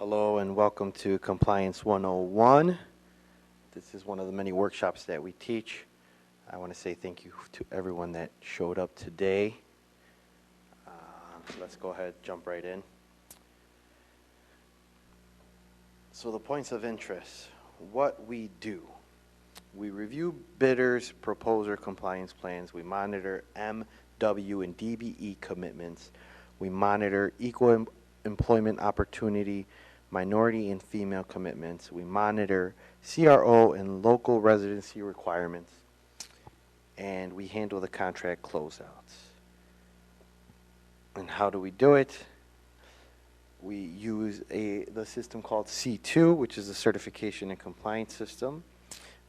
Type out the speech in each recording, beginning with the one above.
Hello and welcome to Compliance 101. This is one of the many workshops that we teach. I want to say thank you to everyone that showed up today. Let's go ahead, jump right in. So the points of interest, what we do. We review bidders' proposer compliance plans. We monitor MW and DBE commitments. We monitor equal employment opportunity, minority and female commitments. We monitor CRO and local residency requirements. And we handle the contract closeouts. And how do we do it? We use the system called C2, which is a certification and compliance system.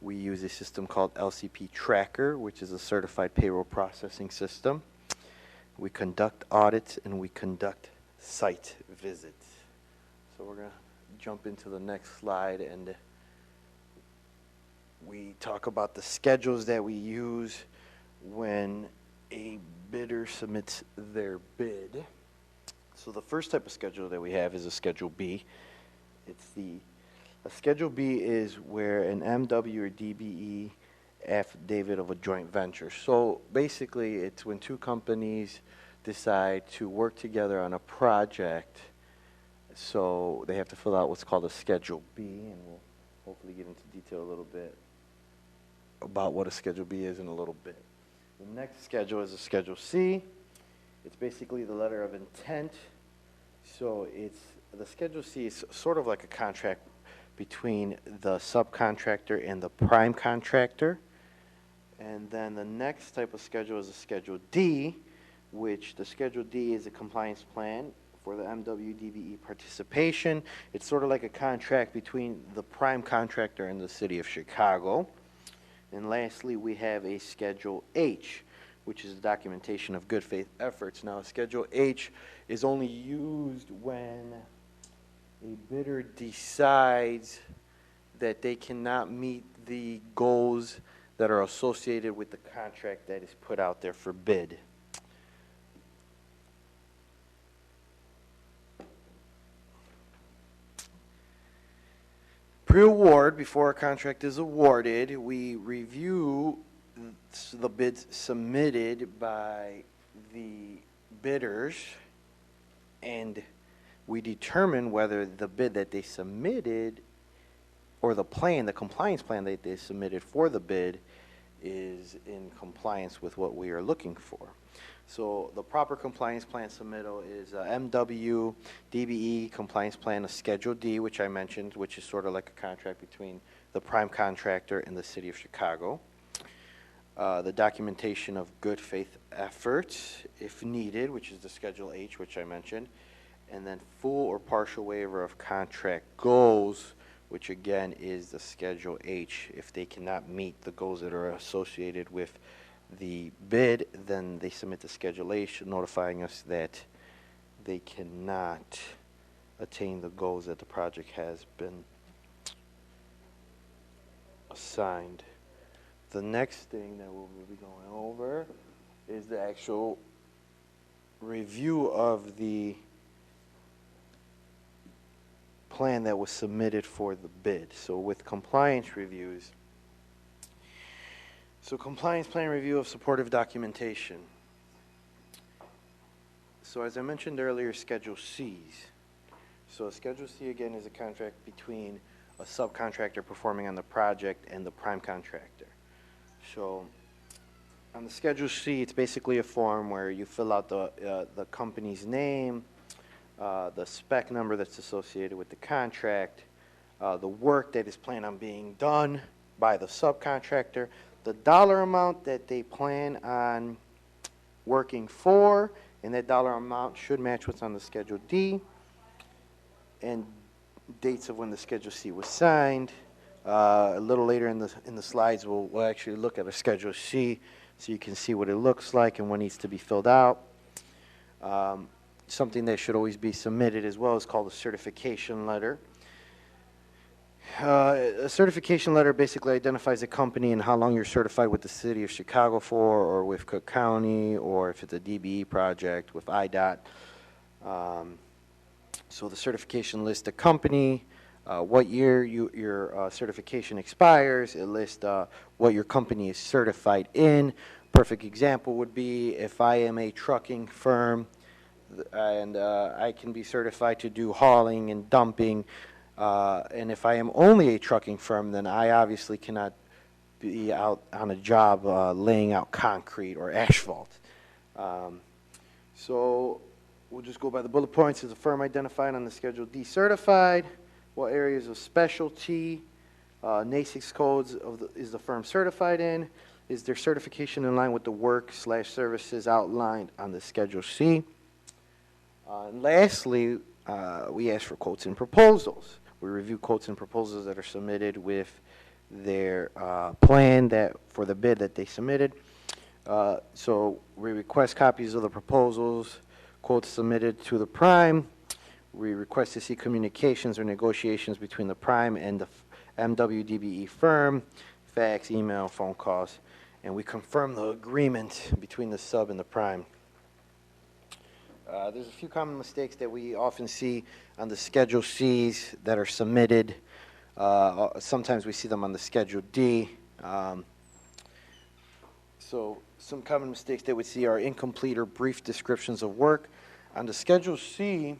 We use a system called LCP Tracker, which is a certified payroll processing system. We conduct audits and we conduct site visits. So we're going to jump into the next slide and we talk about the schedules that we use when a bidder submits their bid. So the first type of schedule that we have is a Schedule B. A Schedule B is where an MW or DBE affidavit of a joint venture. So basically it's when two companies decide to work together on a project, so they have to fill out what's called a Schedule B, and we'll hopefully get into detail a little bit about what a Schedule B is in a little bit. The next schedule is a Schedule C. It's basically the letter of intent. So the Schedule C is sort of like a contract between the subcontractor and the prime contractor. And then the next type of schedule is a Schedule D, which the Schedule D is a compliance plan for the MW-DBE participation. It's sort of like a contract between the prime contractor and the city of Chicago. And lastly, we have a Schedule H, which is documentation of good faith efforts. Now, Schedule H is only used when a bidder decides that they cannot meet the goals that are associated with the contract that is put out there for bid. Pre-award, before a contract is awarded, we review the bids submitted by the bidders, and we determine whether the bid that they submitted or the compliance plan that they submitted for the bid is in compliance with what we are looking for. So the proper compliance plan submittal is MW, DBE compliance plan, a Schedule D, which I mentioned, which is sort of like a contract between the prime contractor and the city of Chicago. The documentation of good faith efforts, if needed, which is the Schedule H, which I mentioned. And then full or partial waiver of contract goals, which again is the Schedule H. If they cannot meet the goals that are associated with the bid, then they submit the Schedule H, notifying us that they cannot attain the goals that the project has been assigned. The next thing that we'll be going over is the actual review of the plan that was submitted for the bid. So with compliance reviews, so compliance plan review of supportive documentation. So as I mentioned earlier, Schedule C's. So a Schedule C again is a contract between a subcontractor performing on the project and the prime contractor. So on the Schedule C, it's basically a form where you fill out the company's name, the spec number that's associated with the contract, the work that is planned on being done by the subcontractor, the dollar amount that they plan on working for, and that dollar amount should match what's on the Schedule D, and dates of when the Schedule C was signed. A little later in the slides, we'll actually look at a Schedule C so you can see what it looks like and what needs to be filled out. Something that should always be submitted as well is called a certification letter. A certification letter basically identifies a company and how long you're certified with the city of Chicago for, or with Cook County, or if it's a DBE project with IDOT. So the certification lists the company, what year your certification expires. It lists what your company is certified in. Perfect example would be if I am a trucking firm and I can be certified to do hauling and dumping. And if I am only a trucking firm, then I obviously cannot be out on a job laying out concrete or asphalt. So we'll just go by the bullet points. Is the firm identified on the Schedule D certified? What areas of specialty, NAICS codes is the firm certified in? Is their certification in line with the work/services outlined on the Schedule C? And lastly, we ask for quotes and proposals. We review quotes and proposals that are submitted with their plan for the bid that they submitted. So we request copies of the proposals, quotes submitted to the prime. We request to see communications or negotiations between the prime and the MWDBE firm, fax, email, phone calls, and we confirm the agreement between the sub and the prime. There's a few common mistakes that we often see on the Schedule Cs that are submitted. Sometimes we see them on the Schedule D. So some common mistakes that we see are incomplete or brief descriptions of work. On the Schedule C,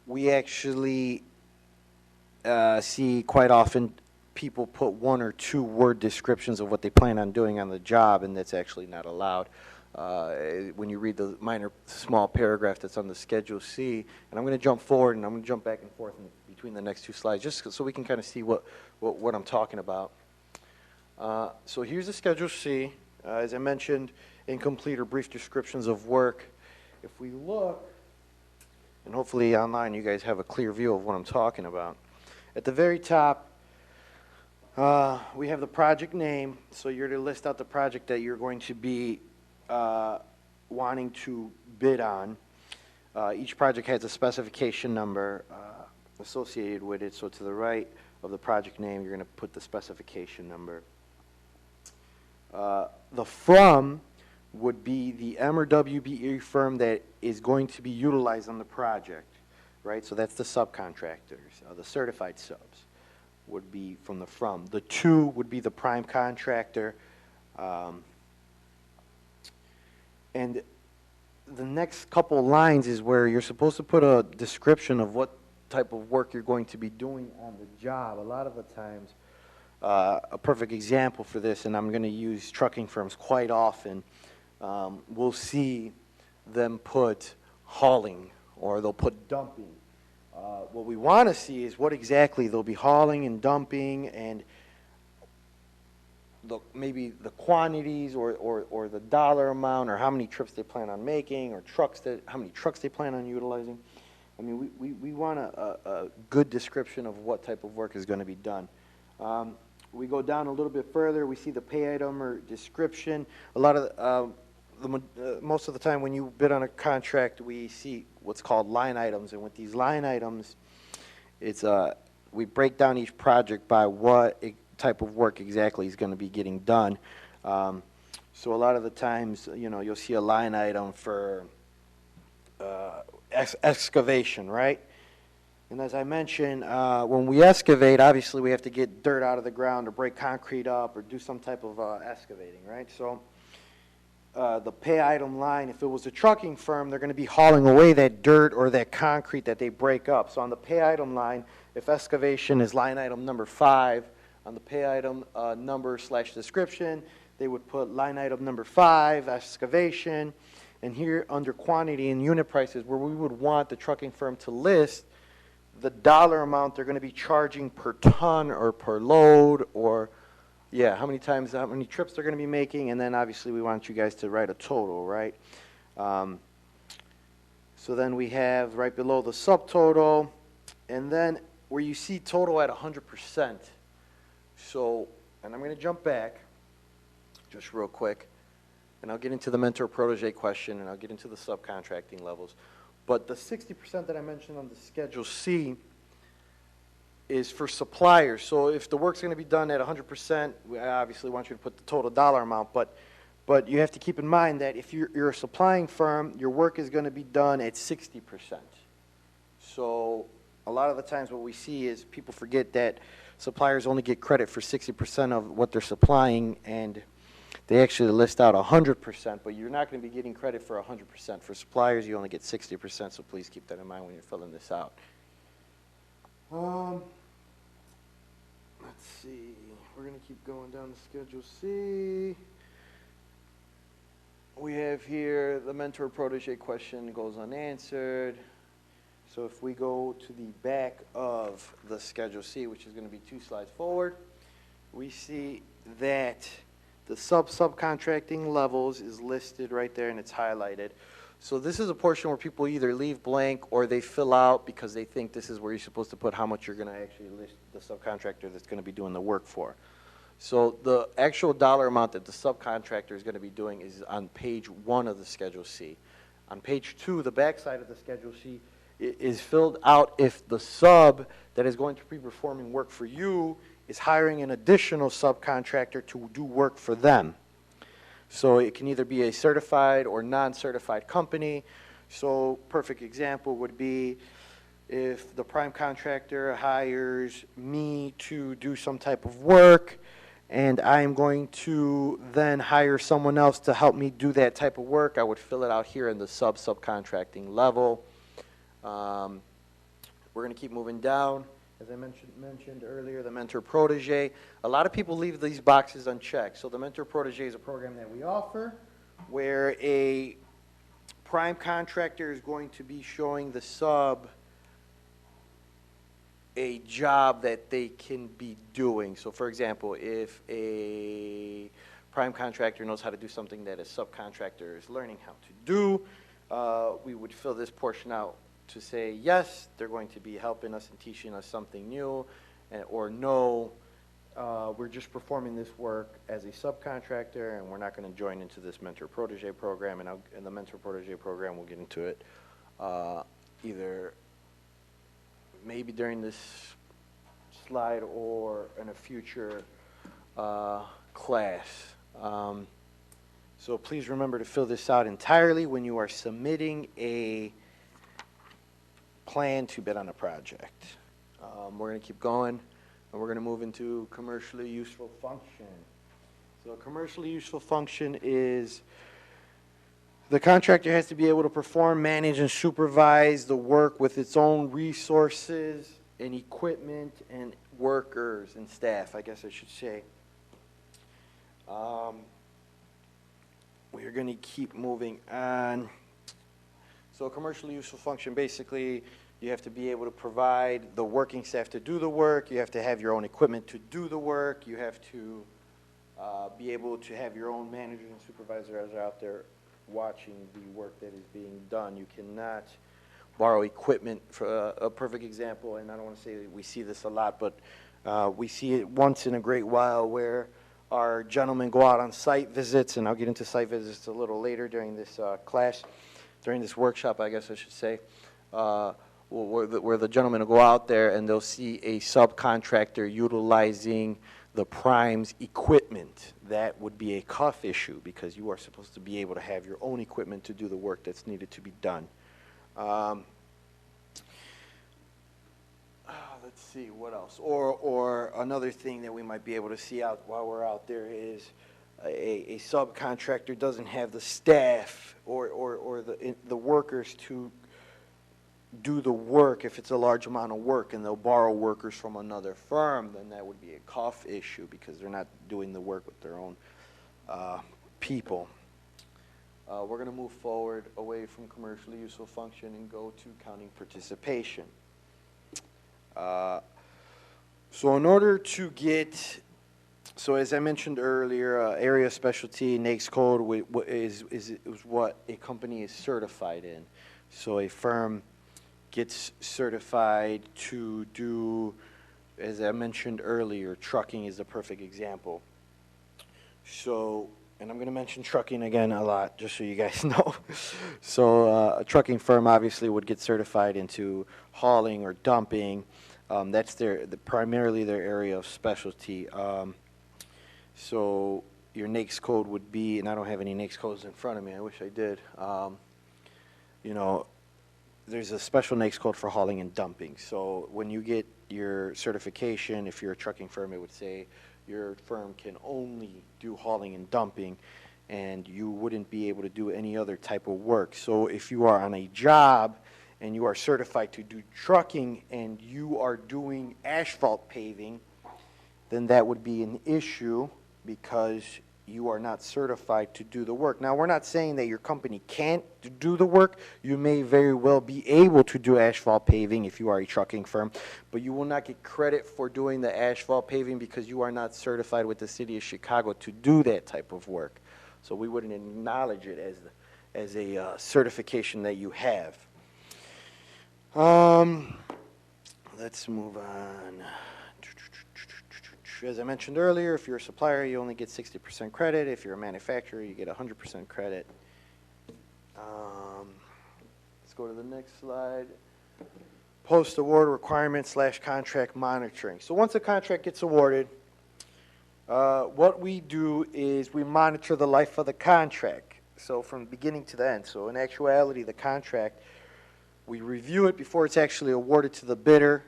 we actually see quite often people put 1 or 2 word descriptions of what they plan on doing on the job, and that's actually not allowed. When you read the small paragraph that's on the Schedule C, and I'm going to jump forward and I'm going to jump back and forth between the next 2 slides, just so we can kind of see what I'm talking about. So here's the Schedule C. As I mentioned, incomplete or brief descriptions of work. If we look, and hopefully online you guys have a clear view of what I'm talking about. At the very top, we have the project name. So you're to list out the project that you're going to be wanting to bid on. Each project has a specification number associated with it. So to the right of the project name, you're going to put the specification number. The from would be the M or WBE firm that is going to be utilized on the project, right? So that's the subcontractors. The certified subs would be from the from. The to would be the prime contractor. And the next couple lines is where you're supposed to put a description of what type of work you're going to be doing on the job. A lot of the times, a perfect example for this, and I'm going to use trucking firms quite often, we'll see them put hauling or they'll put dumping. What we want to see is what exactly they'll be hauling and dumping, and maybe the quantities or the dollar amount, or how many trips they plan on making, or how many trucks they plan on utilizing. I mean, we want a good description of what type of work is going to be done. We go down a little bit further, we see the pay item or description. A lot of most of the time when you bid on a contract, we see what's called line items, and with these line items, it's we break down each project by what type of work exactly is going to be getting done. So a lot of the times, you'll see a line item for excavation, right? And as I mentioned, when we excavate, obviously we have to get dirt out of the ground or break concrete up or do some type of excavating, right? So the pay item line, if it was a trucking firm, they're going to be hauling away that dirt or that concrete that they break up. So on the pay item line, if excavation is line item number 5, on the pay item number/description, they would put line item number 5, excavation. And here under quantity and unit prices, where we would want the trucking firm to list the dollar amount they're going to be charging per ton or per load, or how many trips they're going to be making, and then obviously we want you guys to write a total, right? So then we have right below the subtotal, and then where you see total at 100%. So, and I'm going to jump back just real quick, and I'll get into the mentor-protege question, and I'll get into the subcontracting levels. But the 60% that I mentioned on the Schedule C is for suppliers. So if the work's going to be done at 100%, we obviously want you to put the total dollar amount. But you have to keep in mind that if you're a supplying firm, your work is going to be done at 60%. So a lot of the times what we see is people forget that suppliers only get credit for 60% of what they're supplying, and they actually list out 100%, but you're not going to be getting credit for 100%. For suppliers, you only get 60%, so please keep that in mind when you're filling this out. Let's see. We're going to keep going down to Schedule C. We have here the mentor-protege question goes unanswered. So if we go to the back of the Schedule C, which is going to be 2 slides forward, we see that the subcontracting levels is listed right there, and it's highlighted. So this is a portion where people either leave blank or they fill out because they think this is where you're supposed to put how much you're going to actually list the subcontractor that's going to be doing the work for. So the actual dollar amount that the subcontractor is going to be doing is on page 1 of the Schedule C. On page 2, the back side of the Schedule C is filled out if the sub that is going to be performing work for you is hiring an additional subcontractor to do work for them. So it can either be a certified or non-certified company. So perfect example would be if the prime contractor hires me to do some type of work, and I'm going to then hire someone else to help me do that type of work, I would fill it out here in the subcontracting level. We're going to keep moving down. As I mentioned earlier, the mentor-protege. A lot of people leave these boxes unchecked. So the mentor-protege is a program that we offer where a prime contractor is going to be showing the sub a job that they can be doing. So for example, if a prime contractor knows how to do something that a subcontractor is learning how to do, we would fill this portion out to say, yes, they're going to be helping us and teaching us something new, or no, we're just performing this work as a subcontractor, and we're not going to join into this mentor-protege program. And in the mentor-protege program, we'll get into it either maybe during this slide or in a future class. So please remember to fill this out entirely when you are submitting a plan to bid on a project. We're going to keep going, and we're going to move into commercially useful function. So a commercially useful function is the contractor has to be able to perform, manage, and supervise the work with its own resources and equipment and workers and staff, I guess I should say. We're going to keep moving on. So a commercially useful function, basically, you have to be able to provide the working staff to do the work. You have to have your own equipment to do the work. You have to be able to have your own managers and supervisors out there watching the work that is being done. You cannot borrow equipment. For a perfect example, and I don't want to say that we see this a lot, but we see it once in a great while where our gentlemen go out on site visits, and I'll get into site visits a little later during this class. During this workshop, I guess I should say, where the gentlemen will go out there and they'll see a subcontractor utilizing the prime's equipment. That would be a cuff issue because you are supposed to be able to have your own equipment to do the work that's needed to be done. Let's see, what else? Or another thing that we might be able to see out while we're out there is a subcontractor doesn't have the staff or the workers to do the work. If it's a large amount of work and they'll borrow workers from another firm, then that would be a cost issue because they're not doing the work with their own people. We're going to move forward away from commercially useful function and go to counting participation. So in order to get, so as I mentioned earlier, area specialty NAICS code is what a company is certified in. So a firm gets certified to do, as I mentioned earlier, trucking is the perfect example. So, and I'm going to mention trucking again a lot, just so you guys know. So a trucking firm obviously would get certified into hauling or dumping. That's primarily their area of specialty. So your NAICS code would be, and I don't have any NAICS codes in front of me. I wish I did. You know, there's a special NAICS code for hauling and dumping. So when you get your certification, if you're a trucking firm, it would say your firm can only do hauling and dumping, and you wouldn't be able to do any other type of work. So if you are on a job and you are certified to do trucking and you are doing asphalt paving, then that would be an issue because you are not certified to do the work. Now, we're not saying that your company can't do the work. You may very well be able to do asphalt paving if you are a trucking firm, but you will not get credit for doing the asphalt paving because you are not certified with the City of Chicago to do that type of work. So we wouldn't acknowledge it as a certification that you have. Let's move on. As I mentioned earlier, if you're a supplier, you only get 60% credit. If you're a manufacturer, you get 100% credit. Let's go to the next slide. Post-award requirements / contract monitoring. So once a contract gets awarded, what we do is we monitor the life of the contract. So from beginning to the end. So in actuality, the contract, we review it before it's actually awarded to the bidder.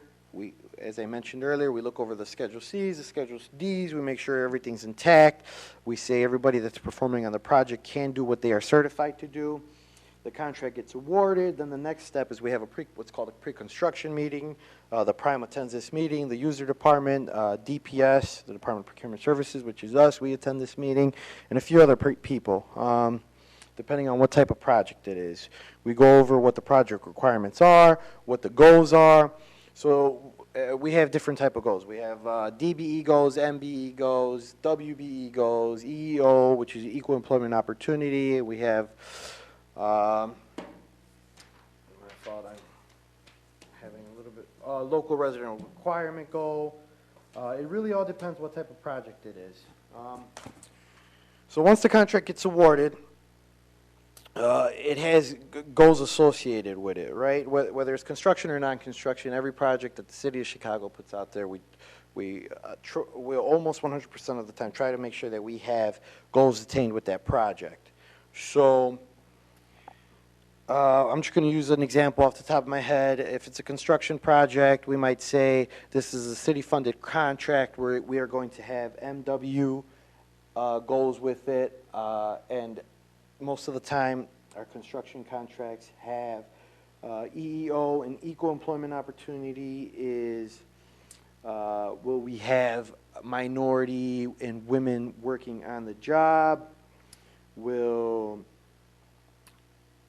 As I mentioned earlier, we look over the Schedule Cs, the Schedule Ds, we make sure everything's intact. We say everybody that's performing on the project can do what they are certified to do. The contract gets awarded, then the next step is we have what's called a pre-construction meeting. The prime attends this meeting, the user department, DPS, the Department of Procurement Services, which is us, we attend this meeting, and a few other people, depending on what type of project it is. We go over what the project requirements are, what the goals are. So we have different type of goals. We have DBE goals, MBE goals, WBE goals, EEO, which is Equal Employment Opportunity. We have, I thought I'm having a little bit, local resident requirement goal. It really all depends what type of project it is. So once the contract gets awarded, it has goals associated with it, right? Whether it's construction or non-construction, every project that the City of Chicago puts out there, we'll almost 100% of the time try to make sure that we have goals attained with that project. So I'm just going to use an example off the top of my head. If it's a construction project, we might say this is a city-funded contract where we are going to have MW goals with it, and most of the time, our construction contracts have EEO, and Equal Employment Opportunity is will we have minority and women working on the job? Will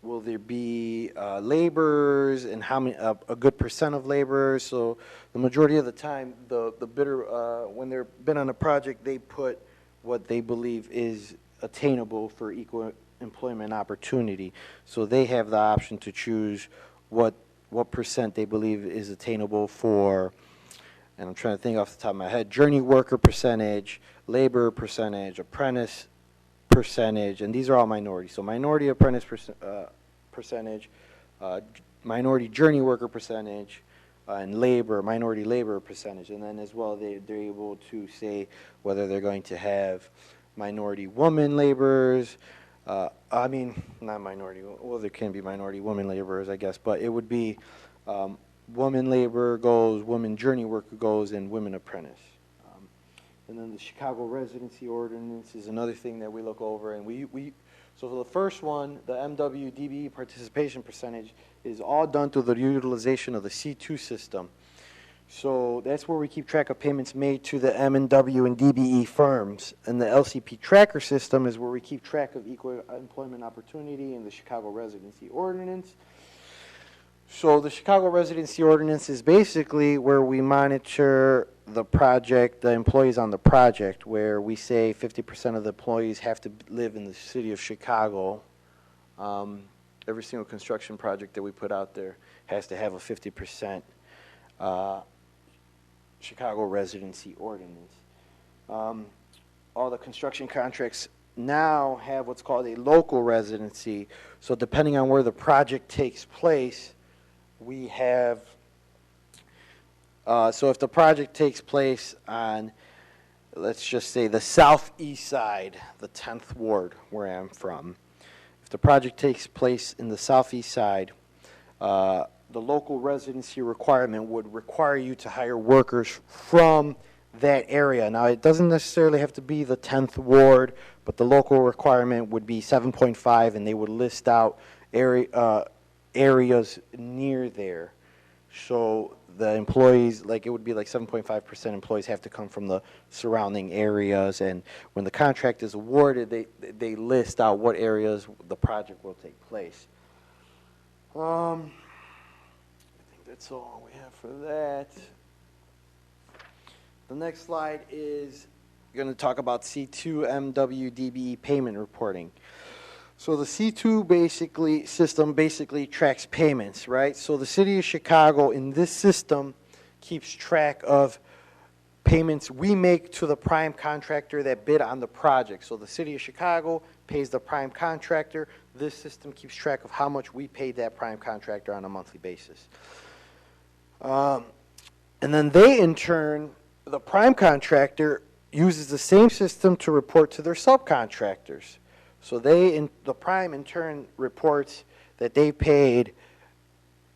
there be laborers, and how many? A good percent of laborers. So the majority of the time, the bidder, when they're bid on a project, they put what they believe is attainable for equal employment opportunity. So they have the option to choose what percent they believe is attainable for, and I'm trying to think off the top of my head, journey worker percentage, labor percentage, apprentice percentage, and these are all minorities. So minority apprentice percentage, minority journey worker percentage, and minority labor percentage. And then as well, they're able to say whether they're going to have minority woman laborers, I mean, not minority, well, there can be minority women laborers, I guess, but it would be woman labor goals, woman journey worker goals, and women apprentice. And then the Chicago Residency Ordinance is another thing that we look over, and so for the first one, the MW-DBE participation percentage is all done through the utilization of the C2 system. So that's where we keep track of payments made to the M&W and DBE firms. And the LCP Tracker system is where we keep track of equal employment opportunity in the Chicago Residency Ordinance. So the Chicago Residency Ordinance is basically where we monitor the project, the employees on the project, where we say 50% of the employees have to live in the city of Chicago. Every single construction project that we put out there has to have a 50% Chicago Residency Ordinance. All the construction contracts now have what's called a local residency. So depending on where the project takes place, we have, so if the project takes place on, let's just say the southeast side, the 10th Ward, where I'm from. If the project takes place in the southeast side, The local residency requirement would require you to hire workers from that area. Now, it doesn't necessarily have to be the 10th ward, but the local requirement would be 7.5, and they would list out areas near there. So the employees, like it would be like 7.5% employees have to come from the surrounding areas, and when the contract is awarded, they list out what areas the project will take place. I think that's all we have for that. The next slide is going to talk about C2 MWDBE payment reporting. So the C2 system basically tracks payments, right? So the city of Chicago in this system keeps track of payments we make to the prime contractor that bid on the project. So the city of Chicago pays the prime contractor. This system keeps track of how much we paid that prime contractor on a monthly basis. And then they, in turn, the prime contractor uses the same system to report to their subcontractors. So the prime in turn reports that they paid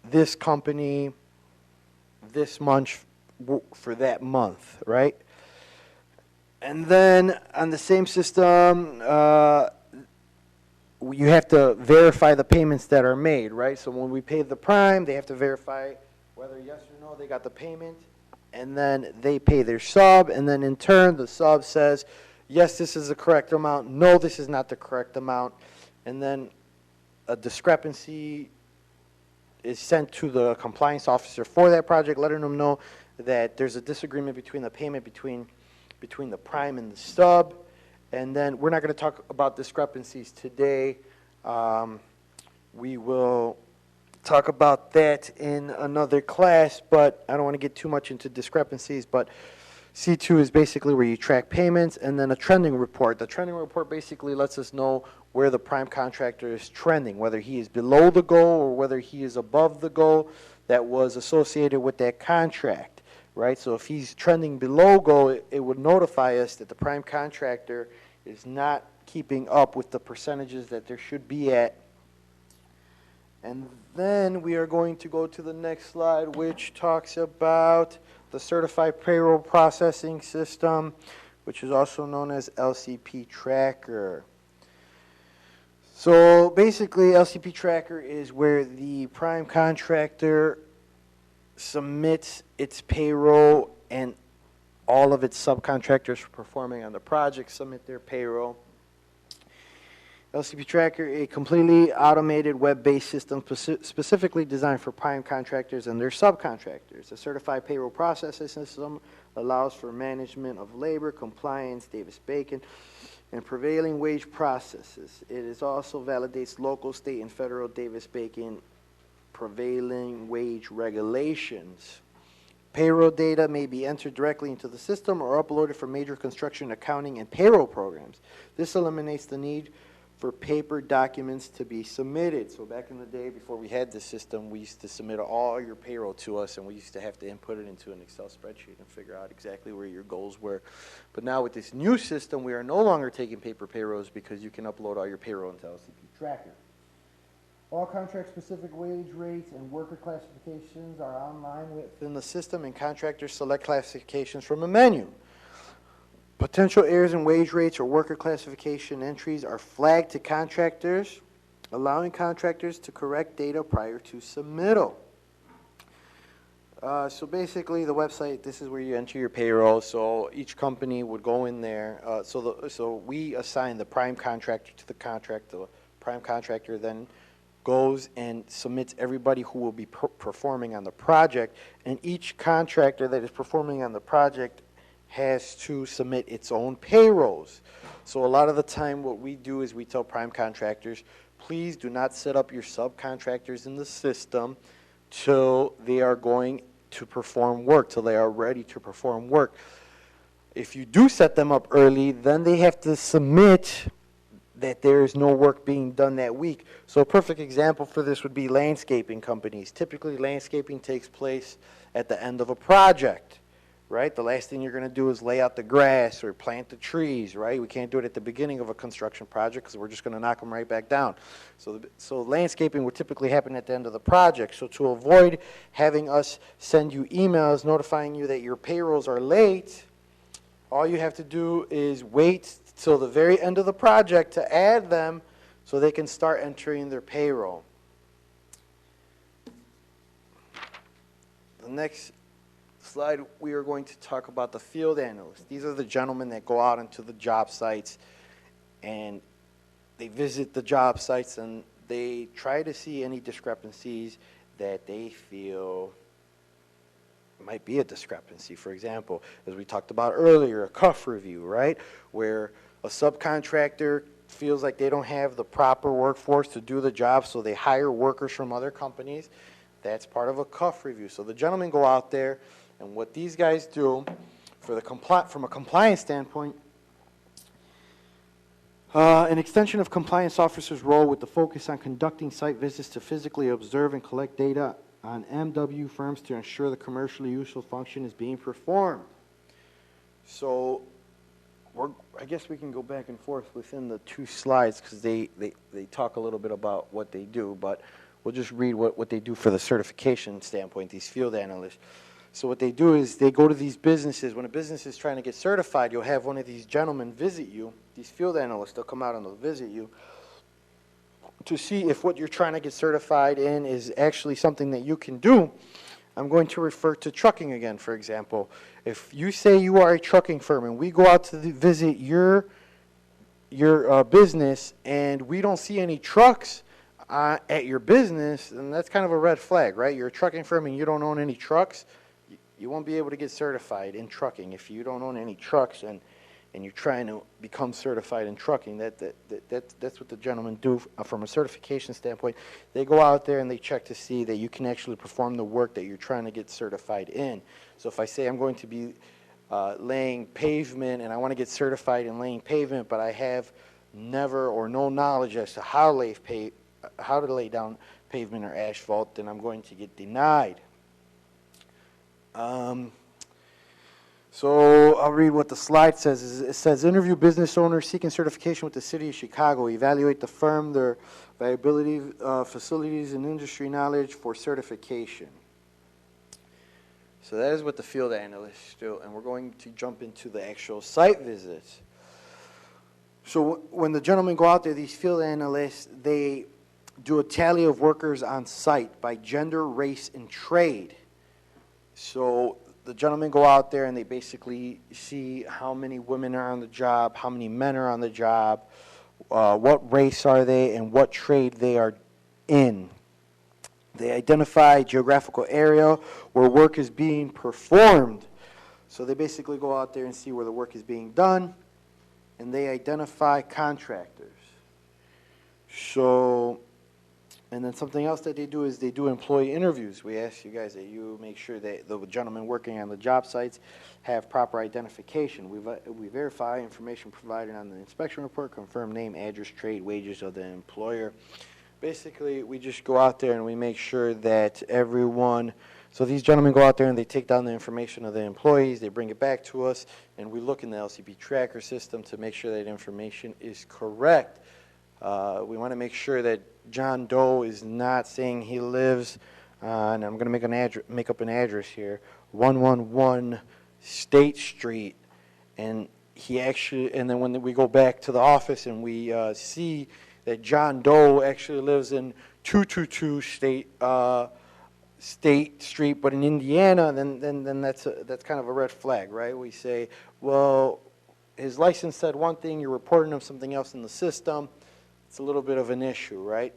this company this much for that month, right? And then on the same system, you have to verify the payments that are made, right? So when we pay the prime, they have to verify whether yes or no they got the payment, and then they pay their sub, and then in turn the sub says, yes, this is the correct amount, no, this is not the correct amount, and then a discrepancy is sent to the compliance officer for that project, letting them know that there's a disagreement between the payment between the prime and the sub. And then we're not going to talk about discrepancies today. We will talk about that in another class, but I don't want to get too much into discrepancies. But C2 is basically where you track payments, and then a trending report. The trending report basically lets us know where the prime contractor is trending, whether he is below the goal or whether he is above the goal that was associated with that contract, right? So if he's trending below goal, it would notify us that the prime contractor is not keeping up with the percentages that there should be at. And then we are going to go to the next slide, which talks about the Certified Payroll Processing System, which is also known as LCP Tracker. So basically, LCP Tracker is where the prime contractor submits its payroll, and all of its subcontractors performing on the project submit their payroll. LCP Tracker, a completely automated web-based system specifically designed for prime contractors and their subcontractors. The certified payroll processing system allows for management of labor, compliance, Davis-Bacon, and prevailing wage processes. It also validates local, state, and federal Davis-Bacon prevailing wage regulations. Payroll data may be entered directly into the system or uploaded from major construction, accounting, and payroll programs. This eliminates the need for paper documents to be submitted. So back in the day, before we had this system, we used to submit all your payroll to us, and we used to have to input it into an Excel spreadsheet and figure out exactly where your goals were. But now with this new system, we are no longer taking paper payrolls because you can upload all your payroll into LCP Tracker. All contract-specific wage rates and worker classifications are online within the system, and contractors select classifications from a menu. Potential errors in wage rates or worker classification entries are flagged to contractors, allowing contractors to correct data prior to submittal. So basically, the website, this is where you enter your payroll. So each company would go in there. So we assign the prime contractor to the contract. The prime contractor then goes and submits everybody who will be performing on the project, and each contractor that is performing on the project has to submit its own payrolls. So a lot of the time what we do is we tell prime contractors, please do not set up your subcontractors in the system till they are going to perform work, till they are ready to perform work. If you do set them up early, then they have to submit that there is no work being done that week. So a perfect example for this would be landscaping companies. Typically, landscaping takes place at the end of a project, right? The last thing you're going to do is lay out the grass or plant the trees, right? We can't do it at the beginning of a construction project because we're just going to knock them right back down. So landscaping would typically happen at the end of the project. So to avoid having us send you emails notifying you that your payrolls are late, all you have to do is wait till the very end of the project to add them so they can start entering their payroll. The next slide, we are going to talk about the field analysts. These are the gentlemen that go out into the job sites and they visit the job sites and they try to see any discrepancies that they feel might be a discrepancy. For example, as we talked about earlier, a cuff review, right? Where a subcontractor feels like they don't have the proper workforce to do the job, so they hire workers from other companies. That's part of a cuff review. So the gentlemen go out there, and what these guys do from a compliance standpoint, an extension of compliance officers' role with the focus on conducting site visits to physically observe and collect data on MW firms to ensure the commercially useful function is being performed. So I guess we can go back and forth within the two slides because they talk a little bit about what they do, but we'll just read what they do for the certification standpoint, these field analysts. So what they do is they go to these businesses. When a business is trying to get certified, you'll have one of these gentlemen visit you. These field analysts, they'll come out and they'll visit you to see if what you're trying to get certified in is actually something that you can do. I'm going to refer to trucking again, for example. If you say you are a trucking firm and we go out to visit your business and we don't see any trucks at your business, then that's kind of a red flag, right? You're a trucking firm and you don't own any trucks. You won't be able to get certified in trucking if you don't own any trucks and you're trying to become certified in trucking. That's what the gentlemen do from a certification standpoint. They go out there and they check to see that you can actually perform the work that you're trying to get certified in. So if I say I'm going to be laying pavement and I want to get certified in laying pavement, but I have never or no knowledge as to how to lay down pavement or asphalt, then I'm going to get denied. So I'll read what the slide says. It says, interview business owners seeking certification with the City of Chicago. Evaluate the firm, their viability, facilities, and industry knowledge for certification. So that is what the field analysts do, and we're going to jump into the actual site visits. So when the gentlemen go out there, these field analysts, they do a tally of workers on site by gender, race, and trade. So the gentlemen go out there and they basically see how many women are on the job, how many men are on the job, what race are they, and what trade they are in. They identify geographical area where work is being performed. So they basically go out there and see where the work is being done, and they identify contractors. So, and then something else that they do is they do employee interviews. We ask you guys that you make sure that the gentlemen working on the job sites have proper identification. We verify information provided on the inspection report, confirm name, address, trade, wages of the employer. Basically, we just go out there and we make sure that everyone, so these gentlemen go out there and they take down the information of the employees, they bring it back to us, and we look in the LCP Tracker system to make sure that information is correct. We want to make sure that John Doe is not saying he lives on, I'm going to make up an address here, 111 State Street, and and then when we go back to the office and we see that John Doe actually lives in 222 State Street, but in Indiana, then that's kind of a red flag, right? We say, well, his license said one thing, you're reporting him something else in the system. It's a little bit of an issue, right?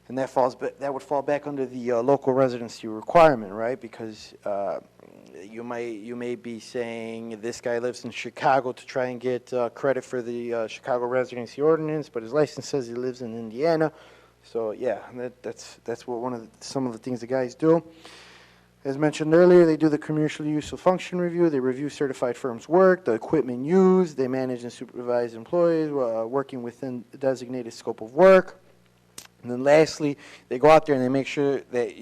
And that would fall back under the local residency requirement, right? Because you may be saying this guy lives in Chicago to try and get credit for the Chicago residency ordinance, but his license says he lives in Indiana. So yeah, that's what some of the things the guys do. As mentioned earlier, they do the commercial useful function review. They review certified firms' work, the equipment used. They manage and supervise employees working within the designated scope of work. And then lastly, they go out there and they make sure that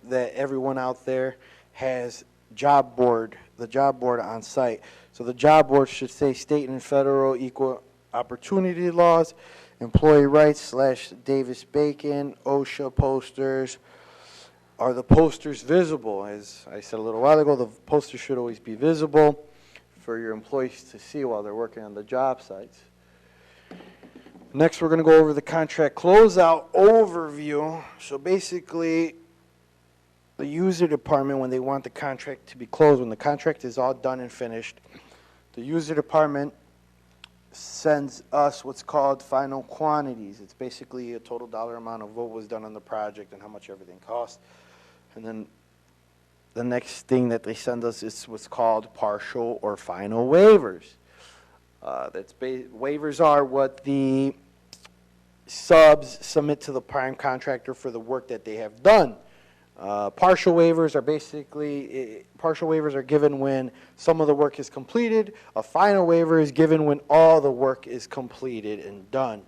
that everyone out there has job board the job board on site. So the job board should say state and federal equal opportunity laws, employee rights / Davis-Bacon, OSHA posters. Are the posters visible? As I said a little while ago, the posters should always be visible for your employees to see while they're working on the job sites. Next, we're going to go over the contract closeout overview. So basically, the user department, when they want the contract to be closed, when the contract is all done and finished, the user department sends us what's called final quantities. It's basically a total dollar amount of what was done on the project and how much everything cost. And then the next thing that they send us is what's called partial or final waivers. Waivers are what the subs submit to the prime contractor for the work that they have done. Partial waivers are given when some of the work is completed. A final waiver is given when all the work is completed and done.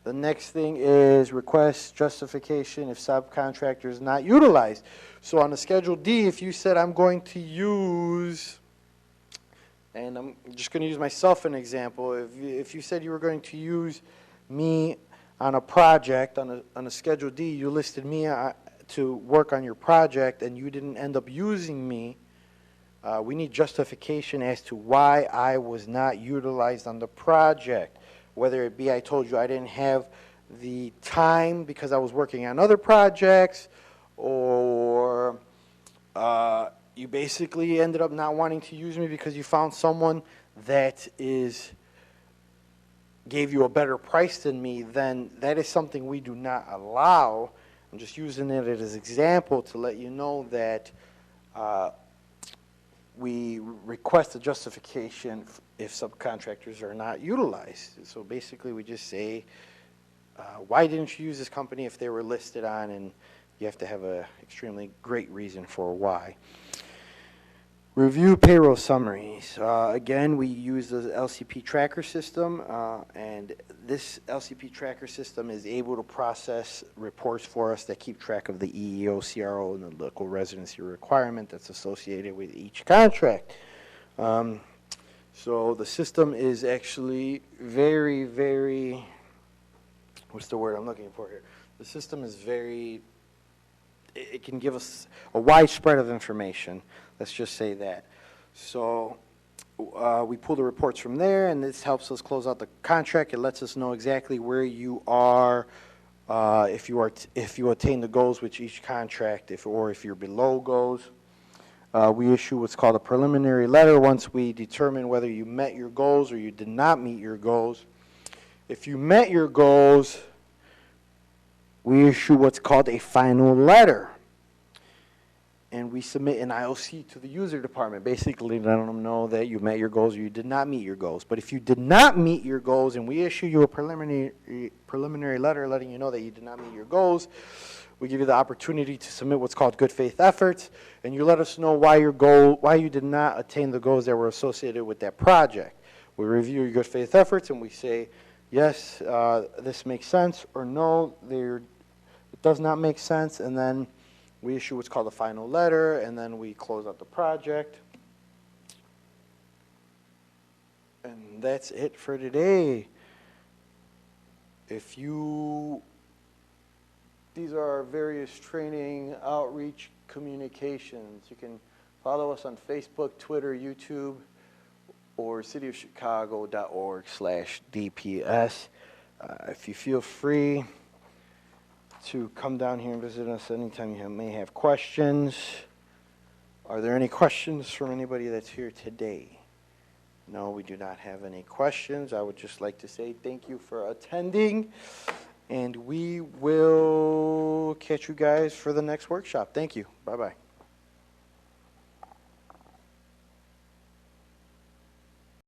The next thing is request justification if subcontractor is not utilized. So on the Schedule D, if you said I'm going to use, and I'm just going to use myself an example, if you said you were going to use me on a project, on a Schedule D, you listed me to work on your project and you didn't end up using me, we need justification as to why I was not utilized on the project. Whether it be I told you I didn't have the time because I was working on other projects, or you basically ended up not wanting to use me because you found someone that gave you a better price than me, then that is something we do not allow. I'm just using it as an example to let you know that we request a justification if subcontractors are not utilized. So basically we just say, why didn't you use this company if they were listed on, and you have to have an extremely great reason for why. Review payroll summaries. Again, we use the LCP Tracker system, and this LCP Tracker system is able to process reports for us that keep track of the EEO, CRO, and the local residency requirement that's associated with each contract. So the system is actually very, very, what's the word I'm looking for here? The system is very, it can give us a wide spread of information. Let's just say that. So we pull the reports from there, and this helps us close out the contract. It lets us know exactly where you are, if you attain the goals with each contract, or if you're below goals. We issue what's called a preliminary letter once we determine whether you met your goals or you did not meet your goals. If you met your goals, we issue what's called a final letter. And we submit an IOC to the user department, basically letting them know that you met your goals or you did not meet your goals. But if you did not meet your goals and we issue you a preliminary letter letting you know that you did not meet your goals, we give you the opportunity to submit what's called good faith efforts, and you let us know why you did not attain the goals that were associated with that project. We review your good faith efforts and we say, yes, this makes sense, or no, it does not make sense, and then we issue what's called a final letter, and then we close out the project. And that's it for today. These are our various training, outreach, communications. You can follow us on Facebook, Twitter, YouTube, or cityofchicago.org/DPS. If you feel free to come down here and visit us anytime you may have questions. Are there any questions from anybody that's here today? No, we do not have any questions. I would just like to say thank you for attending, and we will catch you guys for the next workshop. Thank you. Bye-bye.